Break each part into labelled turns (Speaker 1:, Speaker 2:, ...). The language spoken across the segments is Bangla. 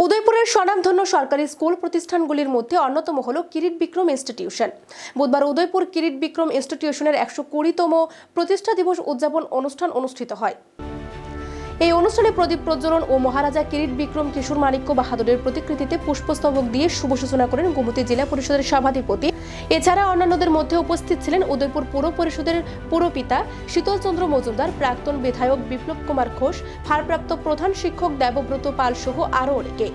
Speaker 1: উদয়পুরের স্বনামধন্য সরকারি স্কুল প্রতিষ্ঠানগুলির মধ্যে অন্যতম হল কিরিট বিক্রম ইনস্টিটিউশন। বুধবার উদয়পুর কিরিট বিক্রম ইনস্টিটিউশনের 120তম প্রতিষ্ঠা দিবস উদযাপন অনুষ্ঠান অনুষ্ঠিত হয়। এই অনুষ্ঠানে প্রদীপ প্রজ্বলন ও মহারাজা কিরিট বিক্রম কিশোর মাণিক্য বাহাদুরের প্রতিকৃতিতে পুষ্পস্তবক দিয়ে শুভ সূচনা করেন গোমতী জেলা পরিষদের সভাধিপতি। এছাড়া অন্যান্যদের মধ্যে উপস্থিত ছিলেন উদয়পুর পৌর পরিষদের পুরপিতা শীতল চন্দ্র মজুমদার, প্রাক্তন বিধায়ক বিপ্লব কুমার ঘোষ, ভারপ্রাপ্ত প্রধান শিক্ষক দেবব্রত পাল সহ আরও অনেকে।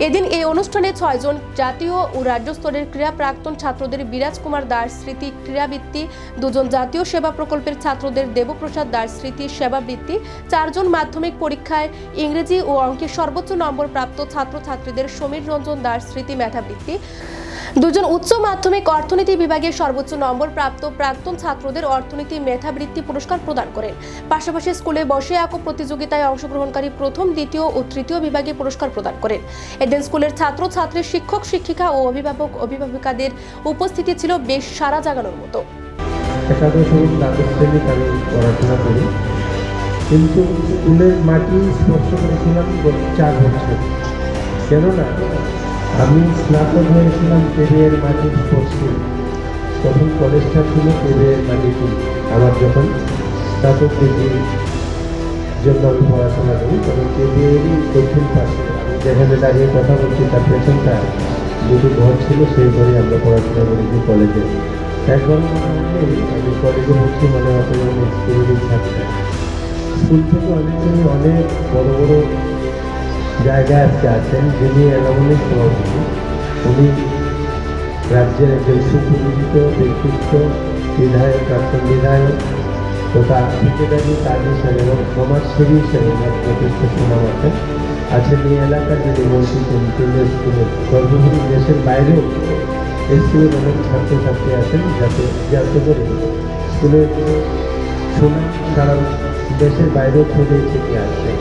Speaker 1: এদিন এই অনুষ্ঠানে 6 জন জাতীয় ও রাজ্য স্তরের ক্রীড়া প্রাক্তন ছাত্রদের বিরাজ কুমার দাস স্মৃতি ক্রীড়াবৃত্তি, 2 জন জাতীয় সেবা প্রকল্পের ছাত্রদের দেবপ্রসাদ দাস স্মৃতি সেবাবৃত্তি, 4 জন মাধ্যমিক পরীক্ষায় ইংরেজি ও অঙ্কে সর্বোচ্চ নম্বর প্রাপ্ত ছাত্রছাত্রীদের সমীর রঞ্জন দাস স্মৃতি মেধাবৃত্তি, 2 জন উচ্চ মাধ্যমিক অর্থনীতি বিভাগের সর্বোচ্চ নম্বর প্রাপ্ত প্রাক্তন ছাত্রদের অর্থনীতি মেধাবৃত্তি পুরস্কার প্রদান করেন। পাশাপাশি স্কুলে বসে আঁকো প্রতিযোগিতায় অংশগ্রহণকারী প্রথম, দ্বিতীয় ও তৃতীয় বিভাগে পুরস্কার প্রদান করেন। এদিন স্কুলের ছাত্রছাত্রী, শিক্ষক শিক্ষিকা ও অভিভাবক অভিভাবিকাদের উপস্থিতি ছিল বেশ সাড়া জাগানোর মতো।
Speaker 2: একাদশ এবং দ্বাদশ শ্রেণীতে আমি পড়াশোনা করি, কিন্তু স্কুলের মাটি স্পর্শ করেছিলাম 4 বছর। কেননা আমি স্নাতক হয়েছিলাম কেবিএর মাটির স্পর্শে, তখন কলেজটা ছিল কেবিএর মাটিতে। আমার যখন স্নাতক ডিগ্রির জন্য আমি পড়াশোনা করি, তখন কেবিএরই দক্ষিণ পাশে আমি যেখানে দাঁড়িয়ে কথা বলছি তার পেছনটা দুটো ঘর ছিল, সেই ঘরে আমরা পড়াশোনা করেছি কলেজে। একবার মনে হলেই আমি কলেজে পড়ছি, মনে হতো যেমন স্কুলেরই ছাত্র। স্কুল থেকে অনেক বড় বড় জায়গায় আজকে আছেন, যিনি এলামনের সভাপতি। উনি রাজ্যের একজন সুপরিচিত ব্যক্তিত্ব, বিধায়ক, প্রাক্তন বিধায়ক তথা ঠিকাদারি কাজ হিসেবে এবং সমাজসেবী হিসেবে যথেষ্ট সুনাম আছেন এই এলাকার যিনি মন্ত্রী কেন্দ্রীয় স্কুলের। সর্বোপরি দেশের বাইরেও স্কুলের অনেক ছাত্রছাত্রী আছেন, যাতে করে স্কুলের সুনাম সারা দেশের বাইরেও ছড়িয়ে ছিটিয়ে আসবে।